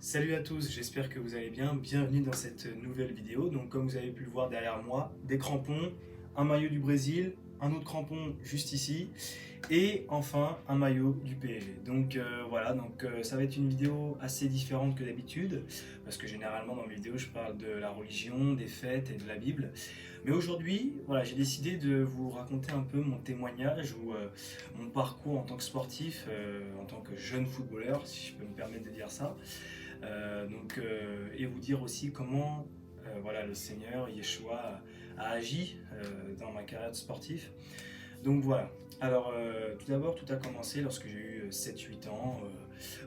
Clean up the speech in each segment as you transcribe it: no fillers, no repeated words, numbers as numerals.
Salut à tous, j'espère que vous allez bien. Bienvenue dans cette nouvelle vidéo. Donc comme vous avez pu le voir derrière moi, des crampons, un maillot du Brésil, un autre crampon juste ici et enfin un maillot du PSG. Donc voilà, ça va être une vidéo assez différente que d'habitude parce que généralement dans mes vidéos je parle de la religion, des fêtes et de la Bible. Mais aujourd'hui, voilà, j'ai décidé de vous raconter un peu mon témoignage ou mon parcours en tant que sportif, en tant que jeune footballeur, si je peux me permettre de dire ça. Et vous dire aussi comment voilà, le Seigneur, Yeshua, a agi dans ma carrière de sportif. Donc voilà. Alors, tout d'abord, tout a commencé lorsque j'ai eu 7-8 ans.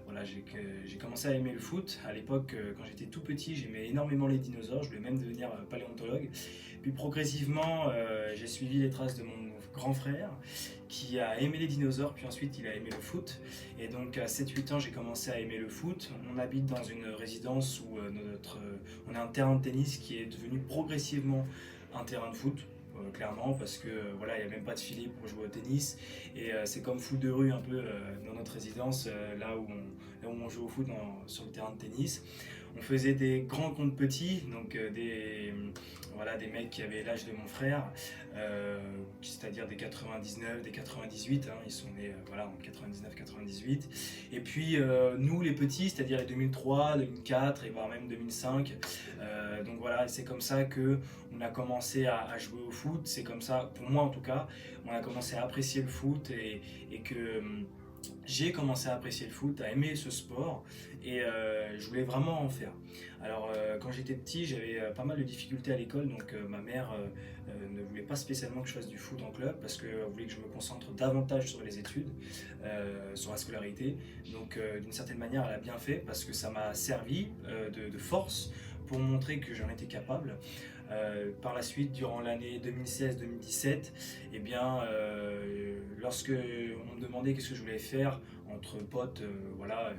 Voilà, j'ai commencé à aimer le foot. À l'époque, quand j'étais tout petit, j'aimais énormément les dinosaures. Je voulais même devenir paléontologue. Puis progressivement, j'ai suivi les traces de mon grand frère qui a aimé les dinosaures, puis ensuite il a aimé le foot. Et donc à 7-8 ans, j'ai commencé à aimer le foot. On habite dans une résidence où on a un terrain de tennis qui est devenu progressivement un terrain de foot. Clairement parce que voilà, il n'y a même pas de filet pour jouer au tennis et c'est comme foot de rue un peu dans notre résidence, là où on joue au foot sur le terrain de tennis. On faisait des grands contre petits, donc voilà, des mecs qui avaient l'âge de mon frère, c'est-à-dire des 99, des 98, hein, ils sont nés voilà, en 99-98. Et puis nous les petits, c'est-à-dire les 2003, 2004 et voire même 2005. Donc voilà, c'est comme ça que on a commencé à jouer au foot. C'est comme ça, pour moi en tout cas, on a commencé à apprécier le foot et que j'ai commencé à apprécier le foot, à aimer ce sport et je voulais vraiment en faire. Alors quand j'étais petit, j'avais pas mal de difficultés à l'école, donc ma mère ne voulait pas spécialement que je fasse du foot en club parce qu'elle voulait que je me concentre davantage sur les études, sur la scolarité. Donc d'une certaine manière, elle a bien fait parce que ça m'a servi de force pour montrer que j'en étais capable. Par la suite, durant l'année 2016-2017, eh bien, lorsque on me demandait qu'est-ce que je voulais faire entre potes, voilà,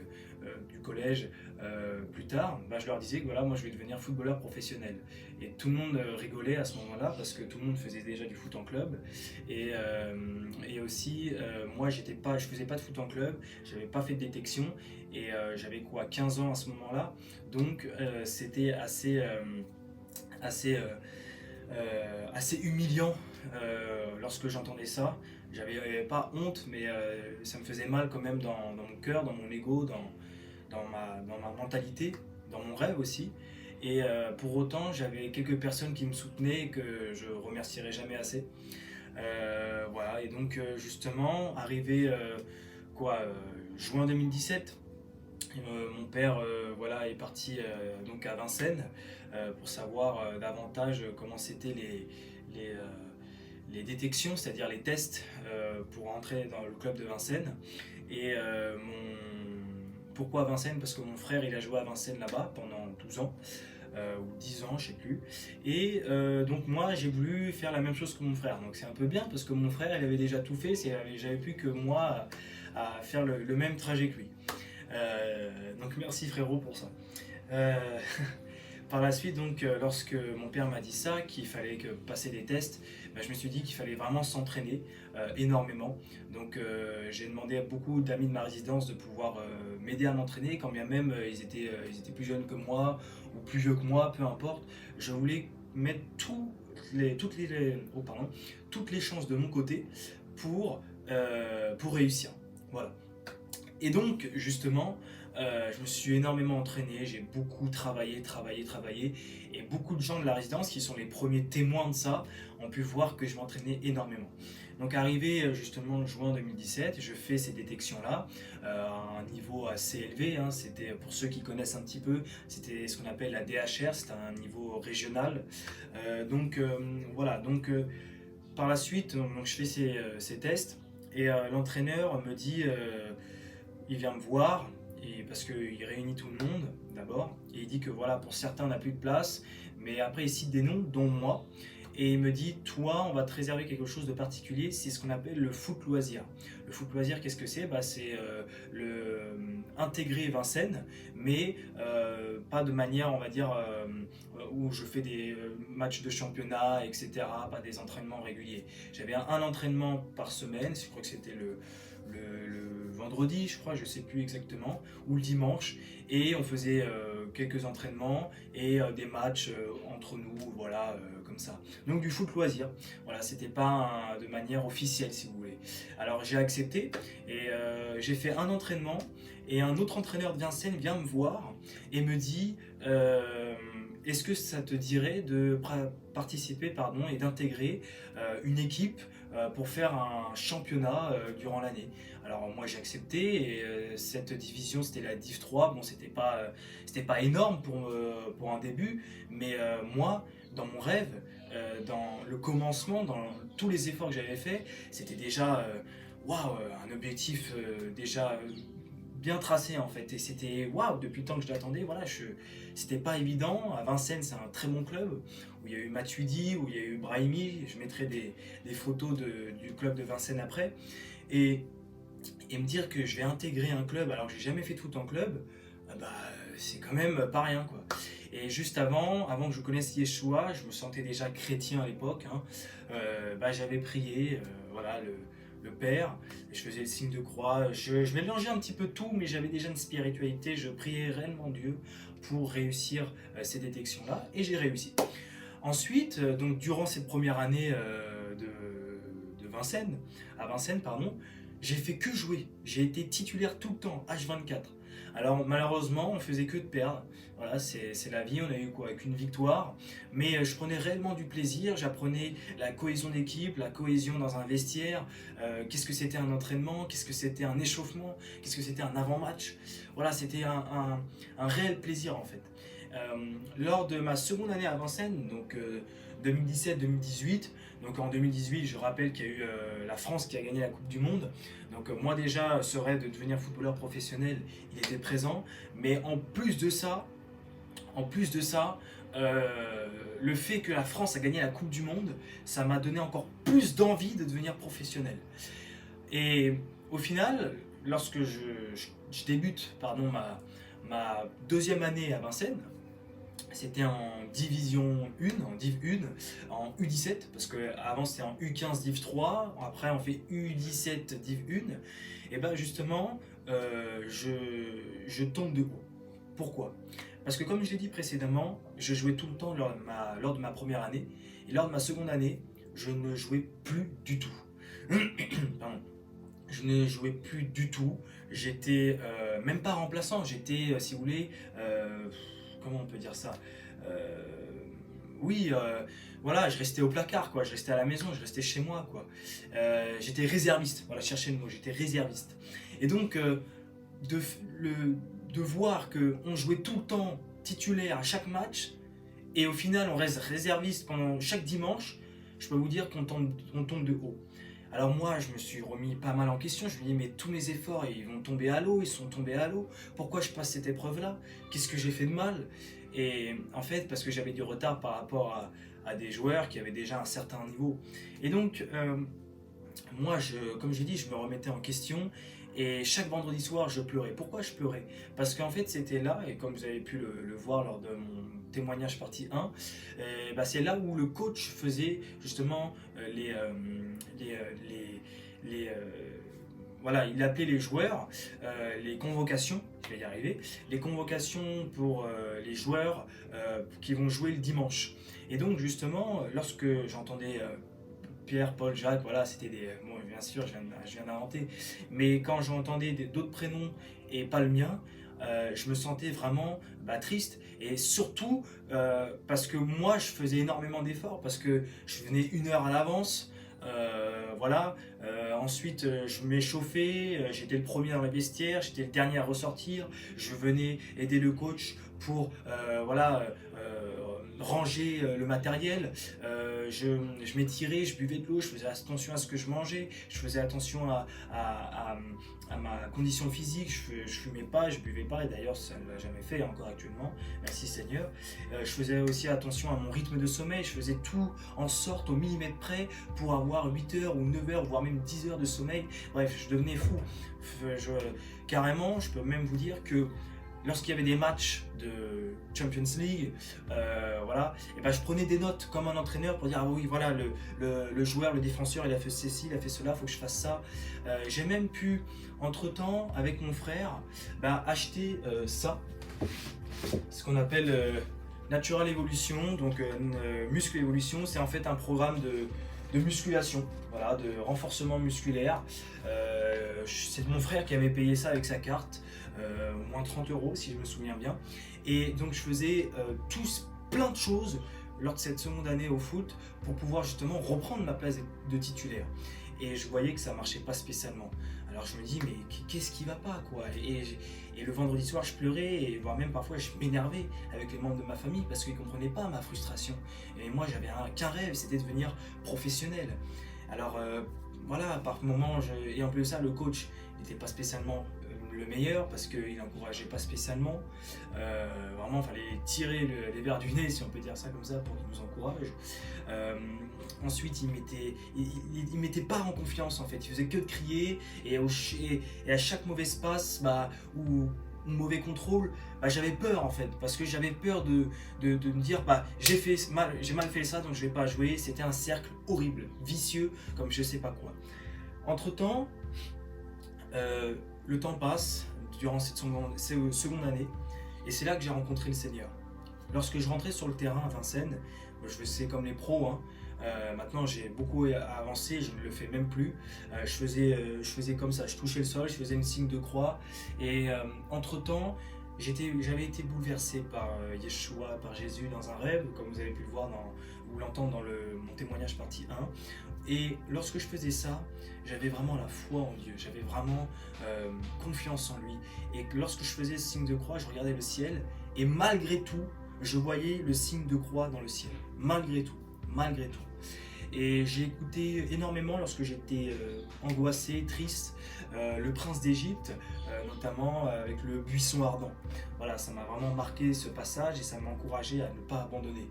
du collège plus tard, bah, je leur disais que voilà, moi je vais devenir footballeur professionnel. Et tout le monde rigolait à ce moment-là parce que tout le monde faisait déjà du foot en club. Et aussi, moi je faisais pas de foot en club, j'avais pas fait de détection et j'avais quoi 15 ans à ce moment-là. Donc c'était assez, assez humiliant lorsque j'entendais ça. J'avais pas honte, mais ça me faisait mal quand même dans mon cœur, dans mon ego, dans ma mentalité, dans mon rêve aussi. Et pour autant, j'avais quelques personnes qui me soutenaient et que je remercierai jamais assez. Voilà, et donc justement, arrivé quoi, juin 2017, mon père voilà, est parti donc à Vincennes pour savoir davantage comment c'était les, euh, les détections, c'est-à-dire les tests pour entrer dans le club de Vincennes. Et pourquoi Vincennes? Parce que mon frère il a joué à Vincennes là-bas pendant 12 ans. Ou 10 ans, je sais plus. Et donc moi j'ai voulu faire la même chose que mon frère. Donc c'est un peu bien parce que mon frère il avait déjà tout fait, j'avais plus que moi à faire le même trajet que lui. Donc merci frérot pour ça. Euh, Par la suite, donc, lorsque mon père m'a dit ça, qu'il fallait passer des tests, bah, je me suis dit qu'il fallait vraiment s'entraîner énormément. Donc j'ai demandé à beaucoup d'amis de ma résidence de pouvoir m'aider à m'entraîner, quand bien même ils étaient plus jeunes que moi ou plus vieux que moi, peu importe. Je voulais mettre toutes les chances de mon côté pour réussir. Voilà. Et donc, justement, je me suis énormément entraîné, j'ai beaucoup travaillé, et beaucoup de gens de la résidence, qui sont les premiers témoins de ça, ont pu voir que je m'entraînais énormément. Donc, arrivé justement en juin 2017, je fais ces détections-là à un niveau assez élevé. Hein, c'était, pour ceux qui connaissent un petit peu, c'était ce qu'on appelle la DHR, c'est un niveau régional. Voilà, par la suite, donc, je fais ces tests, et l'entraîneur me dit il vient me voir parce qu'il réunit tout le monde d'abord et il dit que voilà, pour certains on n'a plus de place, mais après il cite des noms dont moi, et il me dit toi on va te réserver quelque chose de particulier, c'est ce qu'on appelle le foot loisir. Le foot loisir, qu'est-ce que c'est? C'est intégrer Vincennes, mais pas de manière, on va dire, où je fais des matchs de championnat, etc., pas des entraînements réguliers. J'avais un entraînement par semaine, je crois que c'était le vendredi, je crois, je sais plus exactement, ou le dimanche, et on faisait quelques entraînements et des matchs entre nous, voilà, comme ça. Donc du foot loisir, voilà, c'était pas de manière officielle si vous voulez. Alors j'ai accepté et j'ai fait un entraînement et un autre entraîneur de Vincennes vient me voir et me dit est-ce que ça te dirait de participer et d'intégrer une équipe pour faire un championnat durant l'année. Alors moi j'ai accepté et cette division c'était la Div 3, bon c'était pas énorme pour un début, mais moi dans mon rêve, dans le commencement, dans tous les efforts que j'avais fait, c'était déjà waouh, un objectif déjà bien tracé en fait et c'était waouh depuis le temps que je l'attendais, voilà, c'était pas évident. À Vincennes c'est un très bon club où il y a eu Matuidi, où il y a eu Brahimi, je mettrai des photos du club de Vincennes après et me dire que je vais intégrer un club alors que j'ai jamais fait de foot en club, bah c'est quand même pas rien quoi. Et juste avant que je connaisse Yeshua, je me sentais déjà chrétien à l'époque, hein, bah, j'avais prié, voilà, le Père, je faisais le signe de croix, je mélangeais un petit peu tout, mais j'avais déjà une spiritualité, je priais réellement Dieu pour réussir ces détections-là, et j'ai réussi. Ensuite, donc durant cette première année de Vincennes, à Vincennes, pardon, j'ai fait que jouer, j'ai été titulaire tout le temps, H24. Alors malheureusement, on faisait que de perdre. Voilà, c'est la vie, on a eu quoi, qu'une victoire. Mais je prenais réellement du plaisir, j'apprenais la cohésion d'équipe, la cohésion dans un vestiaire, qu'est-ce que c'était un entraînement, qu'est-ce que c'était un échauffement, qu'est-ce que c'était un avant-match. Voilà, c'était un réel plaisir en fait. Lors de ma seconde année à Vincennes, donc 2017-2018, donc en 2018, je rappelle qu'il y a eu la France qui a gagné la Coupe du Monde. Donc moi déjà, ce rêve de devenir footballeur professionnel, il était présent. Mais en plus de ça, le fait que la France a gagné la Coupe du Monde, ça m'a donné encore plus d'envie de devenir professionnel. Et au final, lorsque je débute ma deuxième année à Vincennes, c'était en division 1, en Div 1, en U17, parce qu'avant c'était en U15 Div 3, après on fait U17 Div 1, et bien justement, je tombe de haut. Pourquoi ? Parce que comme je l'ai dit précédemment, je jouais tout le temps lors de ma première année, et lors de ma seconde année, je ne jouais plus du tout. Pardon. Je ne jouais plus du tout, j'étais même pas remplaçant, j'étais, si vous voulez, comment on peut dire ça, oui, voilà, je restais au placard, quoi, je restais à la maison, je restais chez moi, quoi. J'étais réserviste, voilà, cherchez le mot, j'étais réserviste. Et donc, de voir qu'on jouait tout le temps titulaire à chaque match, et au final, on reste réserviste pendant chaque dimanche, je peux vous dire qu'on tombe de haut. Alors moi, je me suis remis pas mal en question, je me dis mais tous mes efforts, ils vont tomber à l'eau, ils sont tombés à l'eau, pourquoi je passe cette épreuve-là? Qu'est-ce que j'ai fait de mal? Et en fait, parce que j'avais du retard par rapport à des joueurs qui avaient déjà un certain niveau. Et donc, moi, comme je dis, je me remettais en question et chaque vendredi soir, je pleurais. Pourquoi je pleurais? Parce qu'en fait, c'était là, et comme vous avez pu le voir lors de mon témoignage partie 1, bah, c'est là où le coach faisait justement voilà, il appelait les joueurs, les convocations, je vais y arriver, les convocations pour les joueurs qui vont jouer le dimanche. Et donc justement, lorsque j'entendais Pierre, Paul, Jacques, voilà, c'était des... Bon, bien sûr, je viens d'inventer, mais quand j'entendais d'autres prénoms et pas le mien, je me sentais vraiment triste et surtout parce que moi je faisais énormément d'efforts, parce que je venais 1 heure à l'avance, voilà, ensuite je m'échauffais, j'étais le premier dans le vestiaire, j'étais le dernier à ressortir, je venais aider le coach pour voilà, ranger le matériel, je m'étirais, je buvais de l'eau, je faisais attention à ce que je mangeais, je faisais attention à ma condition physique, je fumais pas, je buvais pas, et d'ailleurs ça ne l'a jamais fait encore actuellement, merci Seigneur. Je faisais aussi attention à mon rythme de sommeil, je faisais tout en sorte au millimètre près pour avoir 8 heures ou 9 heures, voire même 10 heures de sommeil. Bref, je devenais fou. Carrément, je peux même vous dire que lorsqu'il y avait des matchs de Champions League, voilà, et ben je prenais des notes comme un entraîneur pour dire ah oui voilà le joueur, le défenseur il a fait ceci, il a fait cela, il faut que je fasse ça. J'ai même pu entre temps avec mon frère acheter ça, ce qu'on appelle Natural Evolution, donc Muscle Evolution, c'est en fait un programme de musculation, voilà, de renforcement musculaire. C'est mon frère qui avait payé ça avec sa carte, au moins 30 € si je me souviens bien. Et donc je faisais plein de choses lors de cette seconde année au foot pour pouvoir justement reprendre ma place de titulaire. Et je voyais que ça marchait pas spécialement. Alors je me dis mais qu'est-ce qui va pas quoi, et le vendredi soir je pleurais, et voire même parfois je m'énervais avec les membres de ma famille parce qu'ils comprenaient pas ma frustration. Et moi j'avais qu'un rêve, c'était de devenir professionnel. Alors voilà, par moments, et en plus de ça le coach n'était pas spécialement le meilleur parce qu'il n'encourageait pas spécialement. Vraiment, il fallait tirer les verres du nez, si on peut dire ça comme ça, pour qu'il nous encourage. Ensuite, il mettait pas en confiance en fait. Il faisait que de crier, et à chaque mauvaise passe ou mauvais contrôle, j'avais peur en fait, parce que j'avais peur de me dire j'ai mal fait ça donc je vais pas jouer. C'était un cercle horrible, vicieux comme je sais pas quoi. Entre temps, le temps passe durant cette seconde année, et c'est là que j'ai rencontré le Seigneur. Lorsque je rentrais sur le terrain à Vincennes, je faisais comme les pros, hein. Maintenant j'ai beaucoup avancé, je ne le fais même plus. Je faisais comme ça, je touchais le sol, je faisais une signe de croix, et entre temps j'avais été bouleversé par Yeshua, par Jésus dans un rêve, comme vous avez pu le voir ou l'entendre dans mon témoignage partie 1. Et lorsque je faisais ça, j'avais vraiment la foi en Dieu, j'avais vraiment confiance en lui. Et lorsque je faisais ce signe de croix, je regardais le ciel, et malgré tout, je voyais le signe de croix dans le ciel. Malgré tout. Et j'ai écouté énormément lorsque j'étais angoissé, triste, le prince d'Égypte, notamment avec le buisson ardent. Voilà, ça m'a vraiment marqué ce passage, et ça m'a encouragé à ne pas abandonner.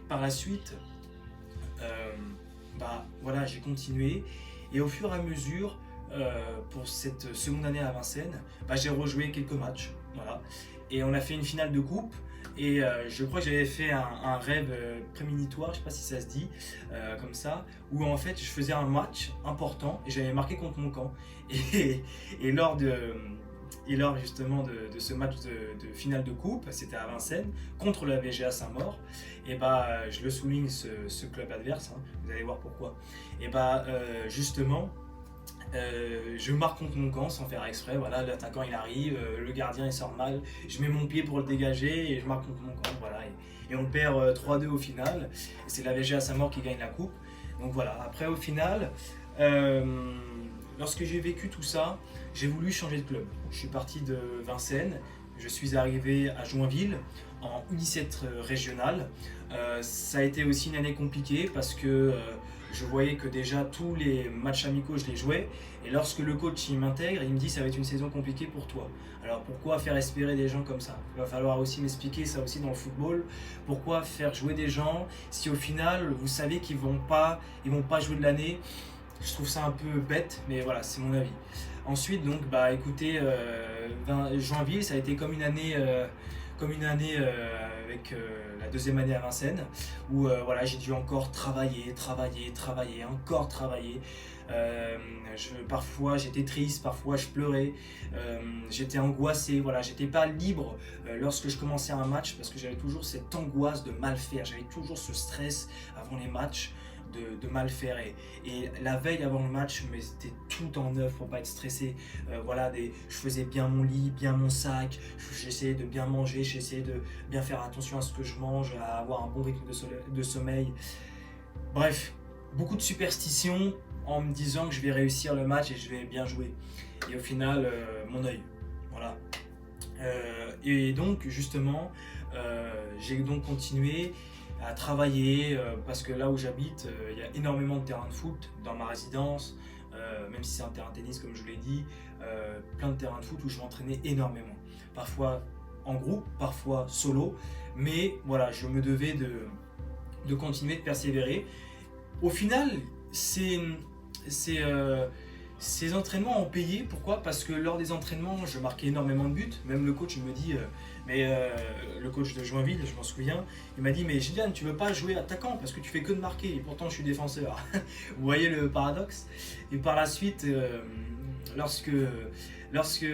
Par la suite, voilà, j'ai continué, et au fur et à mesure, pour cette seconde année à Vincennes, j'ai rejoué quelques matchs, voilà, et on a fait une finale de coupe. Et je crois que j'avais fait un rêve prémonitoire, je ne sais pas si ça se dit, comme ça, où en fait je faisais un match important et j'avais marqué contre mon camp. Et lors justement de ce match de finale de coupe, c'était à Vincennes, contre la VGA Saint-Maur, et je le souligne, ce club adverse, hein, vous allez voir pourquoi. Et justement, je marque contre mon camp sans faire exprès, voilà, l'attaquant il arrive, le gardien il sort mal, je mets mon pied pour le dégager et je marque contre mon camp, voilà, et on perd 3-2 au final, et c'est la VGA Saint-Maur qui gagne la coupe. Donc voilà, après au final, lorsque j'ai vécu tout ça, j'ai voulu changer de club. Je suis parti de Vincennes, je suis arrivé à Joinville en U17 régional. Ça a été aussi une année compliquée parce que je voyais que déjà tous les matchs amicaux je les jouais, et lorsque le coach il m'intègre, il me dit ça va être une saison compliquée pour toi. Alors pourquoi faire espérer des gens comme ça? Il va falloir aussi m'expliquer ça aussi dans le football. Pourquoi faire jouer des gens si au final vous savez qu'ils vont pas jouer de l'année? Je trouve ça un peu bête, mais voilà, c'est mon avis. Ensuite donc écoutez, Joinville ça a été comme une année avec la deuxième année à Vincennes, où voilà, j'ai dû encore travailler, encore travailler. Parfois j'étais triste, parfois je pleurais, j'étais angoissé, voilà, j'étais pas libre lorsque je commençais un match, parce que j'avais toujours cette angoisse de mal faire, j'avais toujours ce stress avant les matchs de mal faire, et la veille avant le match je mettais tout en œuvre pour pas être stressé. Voilà, je faisais bien mon lit, bien mon sac, j'essayais de bien manger, j'essayais de bien faire attention à ce que je mange, à avoir un bon rythme de sommeil. Bref, beaucoup de superstitions en me disant que je vais réussir le match et je vais bien jouer, et au final mon œil, voilà. Et donc justement j'ai donc continué à travailler, parce que là où j'habite, il y a énormément de terrains de foot dans ma résidence, même si c'est un terrain de tennis comme je vous l'ai dit, plein de terrains de foot où je m'entraînais énormément, parfois en groupe, parfois solo, mais voilà, je me devais de continuer, de persévérer. Au final, c'est Ces entraînements ont payé, pourquoi? Parce que lors des entraînements, je marquais énormément de buts. Même le coach me dit, le coach de Joinville, je m'en souviens, il m'a dit, mais Gillian, tu veux pas jouer attaquant parce que tu fais que de marquer et pourtant je suis défenseur. Vous voyez le paradoxe? Et par la suite, lorsque, lorsque,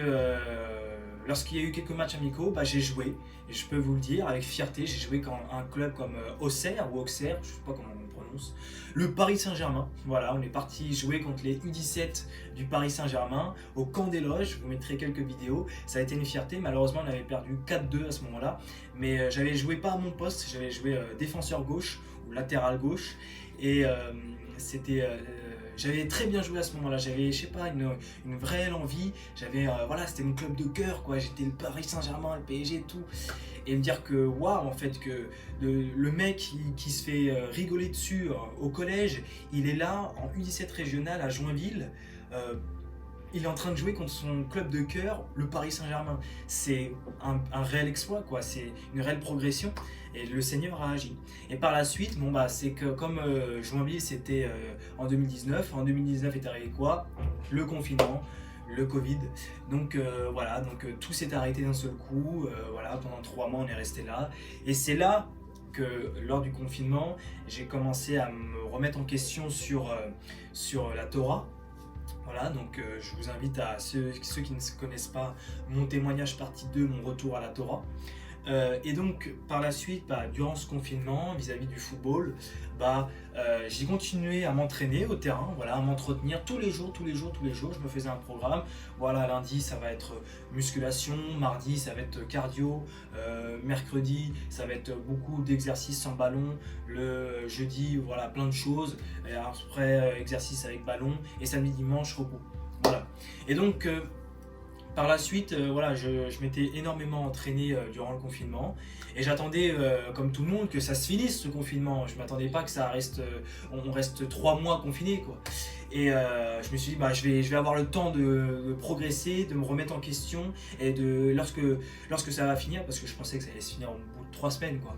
lorsqu'il y a eu quelques matchs amicaux, bah, j'ai joué. Et je peux vous le dire avec fierté, j'ai joué quand un club comme Auxerre ou Auxerre, je ne sais pas comment on prononce, le Paris Saint-Germain. Voilà, on est parti jouer contre les U17 du Paris Saint-Germain au Camp des Loges. Je vous mettrai quelques vidéos. Ça a été une fierté. Malheureusement, on avait perdu 4-2 à ce moment-là. Mais j'avais joué pas à mon poste, j'avais joué défenseur gauche ou latéral gauche. Et c'était j'avais très bien joué à ce moment-là, j'avais, je sais pas, une vraie envie, j'avais, voilà, c'était mon club de cœur, quoi, j'étais le Paris Saint-Germain, le PSG et tout, et me dire que, waouh, en fait, que le mec qui se fait rigoler dessus au collège, il est là, en U17 régional à Joinville, il est en train de jouer contre son club de cœur, le Paris Saint-Germain. C'est un réel exploit, quoi. C'est une réelle progression. Et le Seigneur a agi. Et par la suite, bon, bah, c'est que comme Joinville, c'était en 2019. En 2019 est arrivé quoi? Le confinement, le Covid. Donc voilà, donc tout s'est arrêté d'un seul coup. Voilà, pendant 3 mois, on est resté là. Et c'est là que lors du confinement, j'ai commencé à me remettre en question sur la Torah. Voilà, donc je vous invite à ceux qui ne connaissent pas mon témoignage partie 2, mon retour à la Torah. Et donc par la suite, durant ce confinement, vis-à-vis du football, j'ai continué à m'entraîner au terrain, voilà, à m'entretenir tous les jours, je me faisais un programme. Voilà, lundi ça va être musculation, mardi ça va être cardio, mercredi ça va être beaucoup d'exercices sans ballon, le jeudi voilà plein de choses, et après exercice avec ballon, et samedi dimanche repos. Voilà. Et donc par la suite, voilà, je m'étais énormément entraîné durant le confinement et j'attendais, comme tout le monde, que ça se finisse ce confinement. Je ne m'attendais pas que ça reste, on reste 3 mois confinés, quoi. Et je me suis dit, je vais avoir le temps de progresser, de me remettre en question et lorsque ça va finir, parce que je pensais que ça allait se finir au bout de 3 semaines, quoi,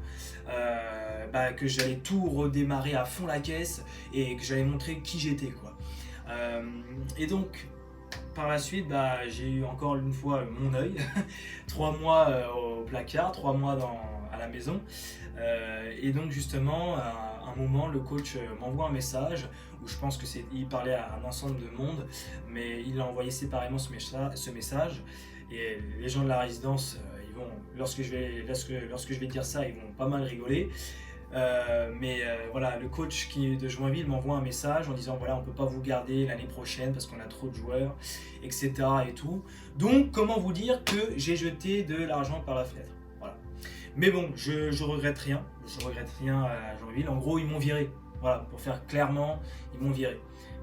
que j'allais tout redémarrer à fond la caisse et que j'allais montrer qui j'étais, quoi. Et donc, par la suite, j'ai eu encore une fois mon œil, 3 mois au placard, 3 mois à la maison. Et donc justement, à un moment, le coach m'envoie un message où je pense qu'il parlait à un ensemble de monde, mais il a envoyé séparément ce message. Et les gens de la résidence, ils vont, lorsque je vais dire ça, ils vont pas mal rigoler. Voilà, le coach de Joinville m'envoie un message en disant voilà, on peut pas vous garder l'année prochaine parce qu'on a trop de joueurs, etc. et tout. Donc comment vous dire que j'ai jeté de l'argent par la fenêtre. Voilà. Mais bon, je regrette rien. Je regrette rien à Joinville. En gros, ils m'ont viré. Voilà, pour faire clairement, ils m'ont viré.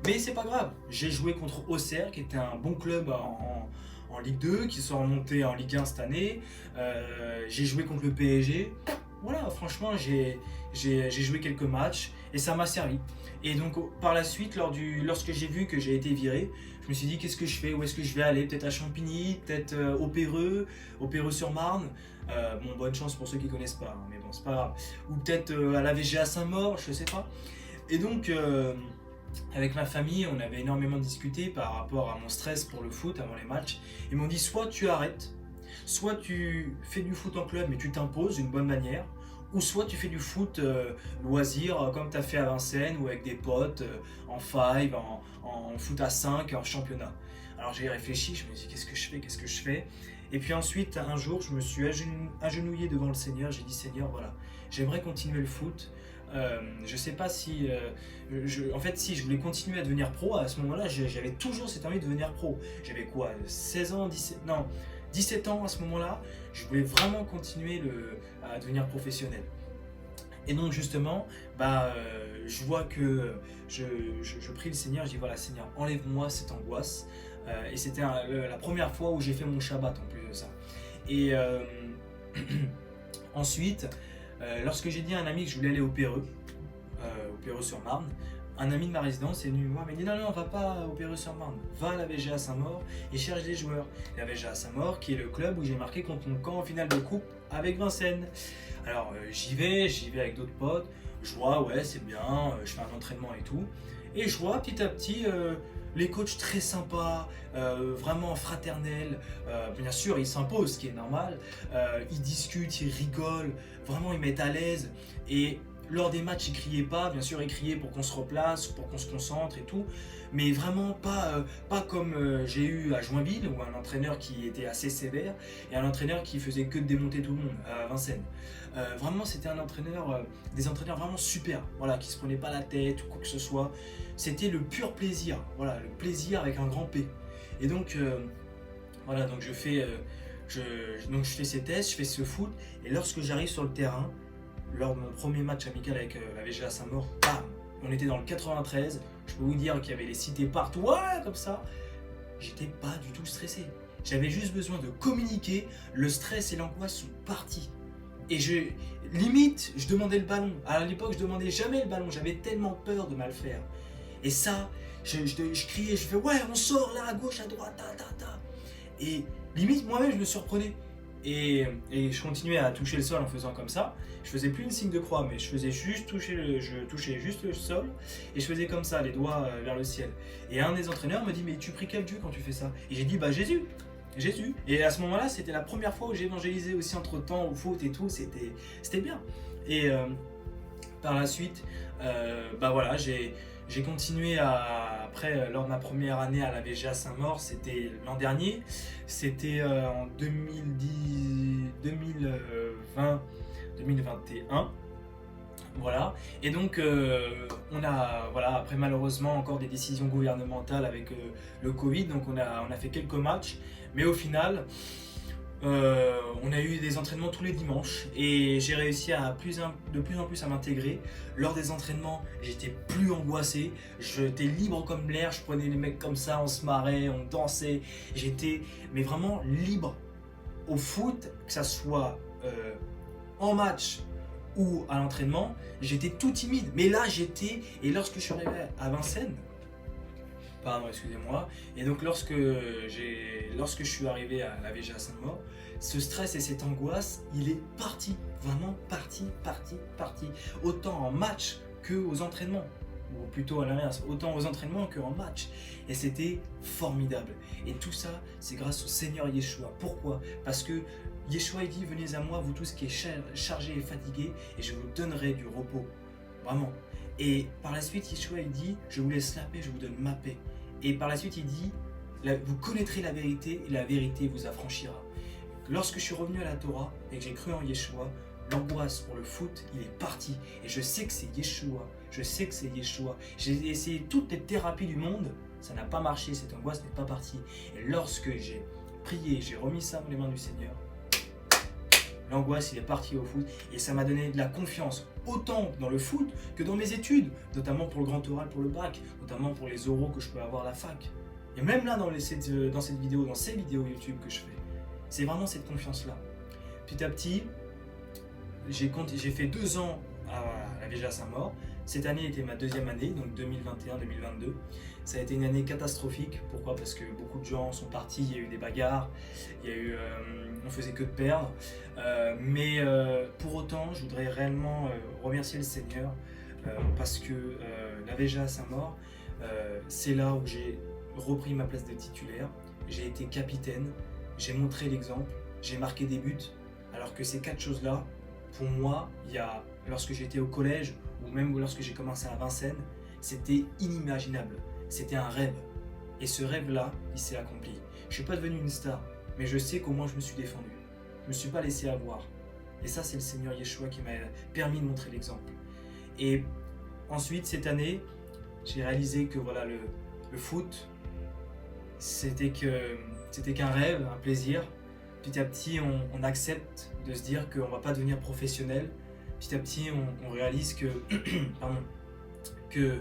Mais c'est pas grave. J'ai joué contre Auxerre, qui était un bon club en Ligue 2, qui sont remontés en Ligue 1 cette année. J'ai joué contre le PSG. Voilà, franchement, j'ai joué quelques matchs et ça m'a servi. Et donc, par la suite, lorsque j'ai vu que j'ai été viré, je me suis dit, qu'est-ce que je fais? Où est-ce que je vais aller? Peut-être à Champigny, peut-être au Péreux-sur-Marne. Bon, bonne chance pour ceux qui ne connaissent pas, hein, mais bon, c'est pas grave. Ou peut-être à la VGA Saint-Maur, je sais pas. Et donc, avec ma famille, on avait énormément discuté par rapport à mon stress pour le foot avant les matchs. Ils m'ont dit, soit tu arrêtes, soit tu fais du foot en club mais tu t'imposes d'une bonne manière, ou soit tu fais du foot loisir comme tu as fait à Vincennes ou avec des potes en 5, en foot à 5, en championnat. Alors j'ai réfléchi, je me suis dit qu'est-ce que je fais. Et puis ensuite un jour je me suis agenouillé devant le Seigneur, j'ai dit Seigneur voilà, j'aimerais continuer le foot. Je sais pas si en fait si je voulais continuer à devenir pro à ce moment-là, j'avais toujours cette envie de devenir pro. J'avais quoi, 16 ans, 17 ans à ce moment-là, je voulais vraiment continuer à devenir professionnel. Et donc justement, je vois que je prie le Seigneur, je dis voilà Seigneur, enlève-moi cette angoisse. Et c'était la première fois où j'ai fait mon Shabbat en plus de ça. Et ensuite, lorsque j'ai dit à un ami que je voulais aller au Péreux-sur-Marne, un ami de ma résidence est venu me voir, m'a dit non, va pas au Péreux-sur-Marne, va à la VGA Saint-Maur et cherche des joueurs. La VGA Saint-Maur qui est le club où j'ai marqué contre mon camp en finale de coupe avec Vincennes. Alors j'y vais avec d'autres potes, je vois ouais c'est bien, je fais un entraînement et tout, et je vois petit à petit les coachs très sympas, vraiment fraternels, bien sûr ils s'imposent, ce qui est normal, ils discutent, ils rigolent, vraiment ils mettent à l'aise, et lors des matchs ils criaient pas, bien sûr ils criaient pour qu'on se replace, pour qu'on se concentre et tout, mais vraiment pas comme j'ai eu à Joinville, où un entraîneur qui était assez sévère, et un entraîneur qui faisait que de démonter tout le monde, à Vincennes. Vraiment c'était un entraîneur, des entraîneurs vraiment super, voilà, qui se prenaient pas la tête ou quoi que ce soit. C'était le pur plaisir, voilà, le plaisir avec un grand P. Et donc voilà, donc donc je fais ces tests, je fais ce foot, et lorsque j'arrive sur le terrain, lors de mon premier match amical avec la VGA Saint-Maur, bam, on était dans le 93, je peux vous dire qu'il y avait les cités partout, ouais, comme ça. J'étais pas du tout stressé. J'avais juste besoin de communiquer, le stress et l'angoisse sont partis. Et limite, je demandais le ballon. À l'époque, je demandais jamais le ballon, j'avais tellement peur de mal faire. Et ça, je criais, je fais ouais, on sort là, à gauche, à droite, ta. Et limite, moi-même, je me surprenais. Et je continuais à toucher le sol en faisant comme ça. Je faisais plus une signe de croix, mais je touchais juste le sol, et je faisais comme ça, les doigts vers le ciel. Et un des entraîneurs me dit, mais tu pries quel Dieu quand tu fais ça? Et j'ai dit, bah Jésus. Et à ce moment-là, c'était la première fois où j'ai évangélisé aussi entre temps au foot et tout, c'était bien. Et par la suite, bah voilà, j'ai continué après, lors de ma première année à la VGA Saint-Maur, c'était l'an dernier, c'était en 2021. Voilà, et donc voilà, après malheureusement encore des décisions gouvernementales avec le Covid, donc on a fait quelques matchs, mais au final, on a eu des entraînements tous les dimanches, et j'ai réussi de plus en plus à m'intégrer. Lors des entraînements, j'étais plus angoissé, j'étais libre comme l'air, je prenais les mecs comme ça, on se marrait, on dansait, j'étais mais vraiment libre. Au foot, que ça soit en match ou à l'entraînement, j'étais tout timide, mais là et lorsque je suis arrivé à Vincennes, pardon, excusez-moi. Et donc lorsque je suis arrivé à la VGA Saint-Maur, ce stress et cette angoisse, il est parti, vraiment parti. Autant en match que aux entraînements, ou plutôt à l'inverse, autant aux entraînements qu'en match. Et c'était formidable. Et tout ça, c'est grâce au Seigneur Yeshua. Pourquoi? Parce que Yeshua il dit, venez à moi, vous tous qui êtes chargés et fatigués, et je vous donnerai du repos. Vraiment. Et par la suite, Yeshua il dit, je vous laisse la paix, je vous donne ma paix. Et par la suite, il dit, vous connaîtrez la vérité et la vérité vous affranchira. Lorsque je suis revenu à la Torah et que j'ai cru en Yeshua, l'angoisse pour le foot, il est parti. Et je sais que c'est Yeshua. J'ai essayé toutes les thérapies du monde, ça n'a pas marché, cette angoisse n'est pas partie. Et lorsque j'ai prié, j'ai remis ça dans les mains du Seigneur, l'angoisse, il est parti au foot, et ça m'a donné de la confiance, autant dans le foot que dans mes études, notamment pour le grand oral, pour le bac, notamment pour les oraux que je peux avoir à la fac. Et même là, dans ces vidéos YouTube que je fais, c'est vraiment cette confiance-là. Petit à petit, j'ai fait 2 ans à la VGA Saint-Maur. Cette année était ma deuxième année, donc 2021-2022. Ça a été une année catastrophique. Pourquoi? Parce que beaucoup de gens sont partis, il y a eu des bagarres, on faisait que de perdre. Mais pour autant, je voudrais réellement remercier le Seigneur parce que la VGA Saint-Maur, c'est là où j'ai repris ma place de titulaire. J'ai été capitaine, j'ai montré l'exemple, j'ai marqué des buts. Alors que ces 4 choses-là, pour moi, lorsque j'étais au collège ou même lorsque j'ai commencé à Vincennes, c'était inimaginable. C'était un rêve. Et ce rêve-là, il s'est accompli. Je ne suis pas devenu une star, mais je sais qu'au moins je me suis défendu. Je ne me suis pas laissé avoir. Et ça, c'est le Seigneur Yeshua qui m'a permis de montrer l'exemple. Et ensuite, cette année, j'ai réalisé que voilà, le foot, c'était qu'un rêve, un plaisir. Petit à petit, on accepte de se dire qu'on ne va pas devenir professionnel. Petit à petit, on réalise que, que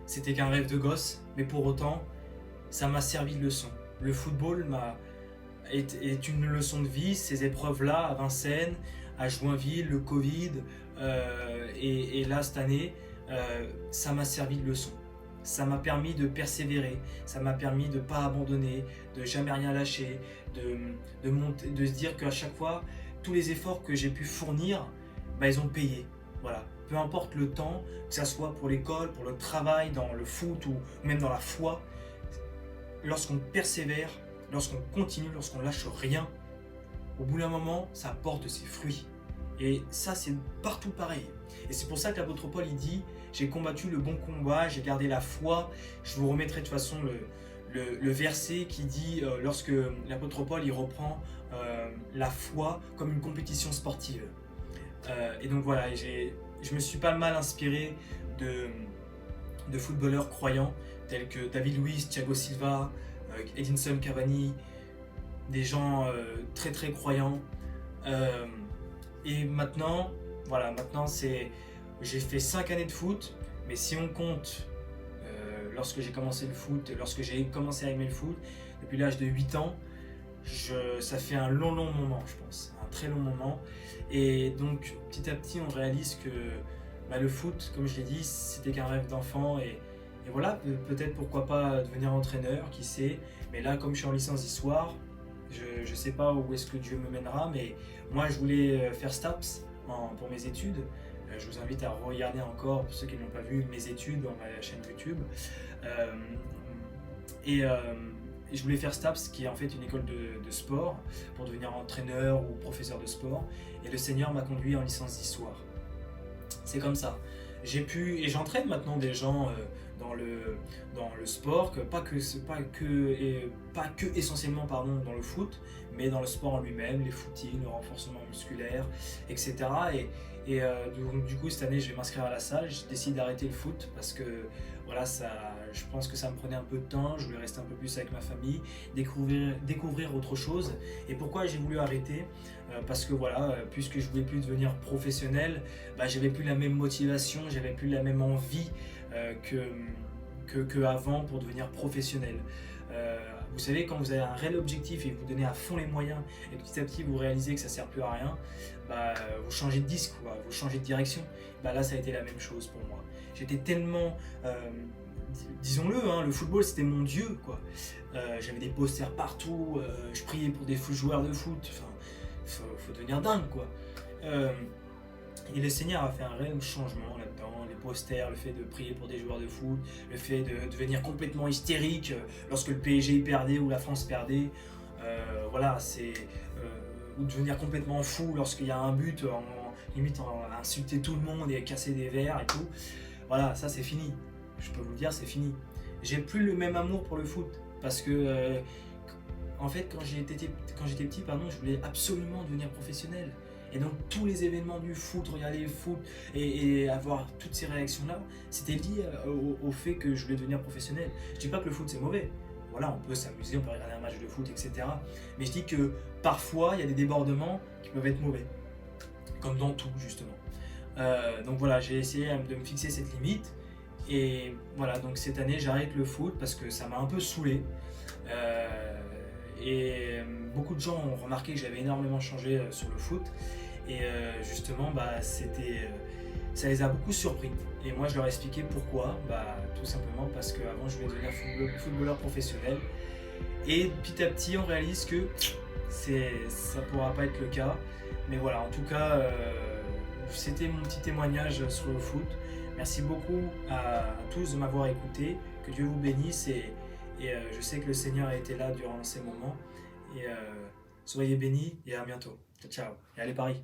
c'était qu'un rêve de gosse, mais pour autant, ça m'a servi de leçon. Le football est une leçon de vie. Ces épreuves-là, à Vincennes, à Joinville, le Covid, et là, cette année, ça m'a servi de leçon. Ça m'a permis de persévérer, ça m'a permis de ne pas abandonner, de jamais rien lâcher, de se dire qu'à chaque fois, tous les efforts que j'ai pu fournir, ils ont payé. Voilà. Peu importe le temps, que ce soit pour l'école, pour le travail, dans le foot ou même dans la foi, lorsqu'on persévère, lorsqu'on continue, lorsqu'on lâche rien, au bout d'un moment, ça porte ses fruits. Et ça, c'est partout pareil. Et c'est pour ça que l'apôtre Paul, il dit, j'ai combattu le bon combat, j'ai gardé la foi. Je vous remettrai de toute façon le verset qui dit, lorsque l'apôtre Paul, il reprend la foi comme une compétition sportive. Et donc voilà, je me suis pas mal inspiré de footballeurs croyants, tels que David Luiz, Thiago Silva, Edinson Cavani, des gens très très croyants. Et maintenant, voilà, j'ai fait 5 années de foot, mais si on compte lorsque j'ai commencé le foot, lorsque j'ai commencé à aimer le foot, depuis l'âge de 8 ans, ça fait un long moment, je pense, un très long moment. Et donc petit à petit, on réalise que le foot, comme je l'ai dit, c'était qu'un rêve d'enfant. Et voilà, peut-être pourquoi pas devenir entraîneur, qui sait. Mais là, comme je suis en licence d'histoire, je ne sais pas où est-ce que Dieu me mènera, mais moi je voulais faire STAPS pour mes études. Je vous invite à regarder encore, pour ceux qui n'ont pas vu, mes études dans ma chaîne YouTube. Et je voulais faire STAPS, qui est en fait une école de sport, pour devenir entraîneur ou professeur de sport. Et le Seigneur m'a conduit en licence d'histoire. C'est comme ça. Et j'entraîne maintenant des gens dans le sport, pas que essentiellement dans le foot, mais dans le sport en lui-même, les footings, le renforcement musculaire, etc. Donc, du coup, cette année, je vais m'inscrire à la salle. J'ai décidé d'arrêter le foot parce que voilà, je pense que ça me prenait un peu de temps. Je voulais rester un peu plus avec ma famille, découvrir autre chose. Et pourquoi j'ai voulu arrêter ? Parce que voilà, puisque je voulais plus devenir professionnel, j'avais plus la même motivation, j'avais plus la même envie que avant pour devenir professionnel. Vous savez, quand vous avez un réel objectif et vous donnez à fond les moyens et petit à petit vous réalisez que ça ne sert plus à rien, vous changez de disque, vous changez de direction. Là, ça a été la même chose pour moi. J'étais tellement, disons-le, le football c'était mon dieu, quoi. J'avais des posters partout, je priais pour des joueurs de foot. Enfin, faut devenir dingue, quoi. Et le Seigneur a fait un réel changement là-dedans, les posters, le fait de prier pour des joueurs de foot, le fait de devenir complètement hystérique lorsque le PSG perdait ou la France perdait, ou devenir complètement fou lorsqu'il y a un but, limite à insulter tout le monde et à casser des verres et tout. Voilà, ça c'est fini, je peux vous le dire, c'est fini. J'ai plus le même amour pour le foot, parce que en fait quand j'étais petit, je voulais absolument devenir professionnel. Et donc tous les événements du foot, regarder le foot et avoir toutes ces réactions-là, c'était lié au fait que je voulais devenir professionnel. Je dis pas que le foot c'est mauvais. Voilà, on peut s'amuser, on peut regarder un match de foot, etc. Mais je dis que parfois il y a des débordements qui peuvent être mauvais. Comme dans tout, justement. Donc voilà, j'ai essayé de me fixer cette limite. Et voilà, donc cette année j'arrête le foot parce que ça m'a un peu saoulé. Et beaucoup de gens ont remarqué que j'avais énormément changé sur le foot. Et justement, ça les a beaucoup surpris. Et moi, je leur ai expliqué pourquoi. Tout simplement parce qu'avant, je voulais devenir footballeur professionnel. Et petit à petit, on réalise que ça ne pourra pas être le cas. Mais voilà, en tout cas, c'était mon petit témoignage sur le foot. Merci beaucoup à tous de m'avoir écouté. Que Dieu vous bénisse. Et je sais que le Seigneur a été là durant ces moments. Et soyez bénis et à bientôt. Ciao, ciao. Et allez Paris.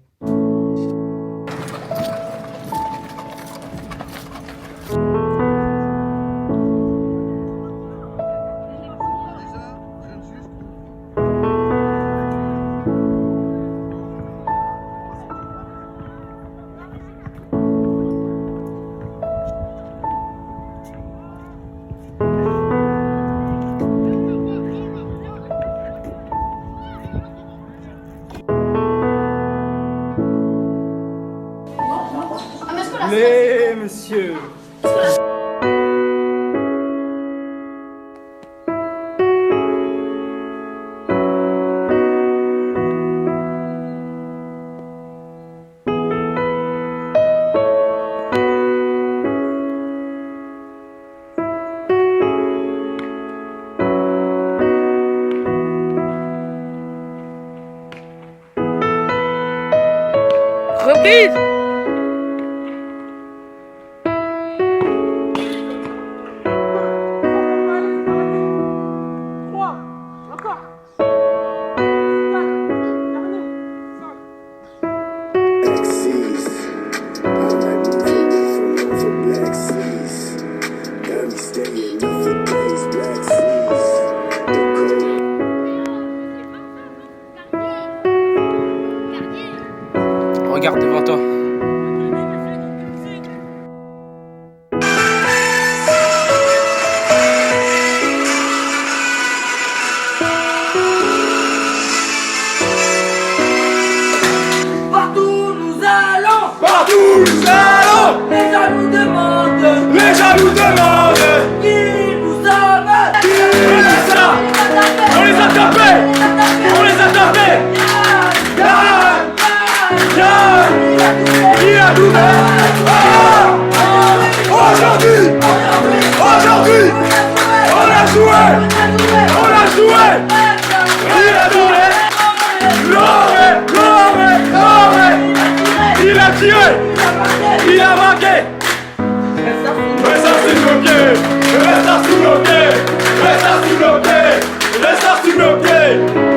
Mais monsieur. Reprise. Regarde devant toi. Partout nous allons, Partout nous allons, les gens nous demandent les gens nous demandent qui nous sommes. c'est ça. On les a tapés, on les a tapés. Yann, Yann, il a tout fait. Aujourd'hui, aujourd'hui, on a joué, on a joué. Il a donné, l'oré, il a tiré, il a marqué. Reste assis sur nos pieds, reste assis sur nos pieds, reste assis sur nos pieds, reste assis sur nos pieds.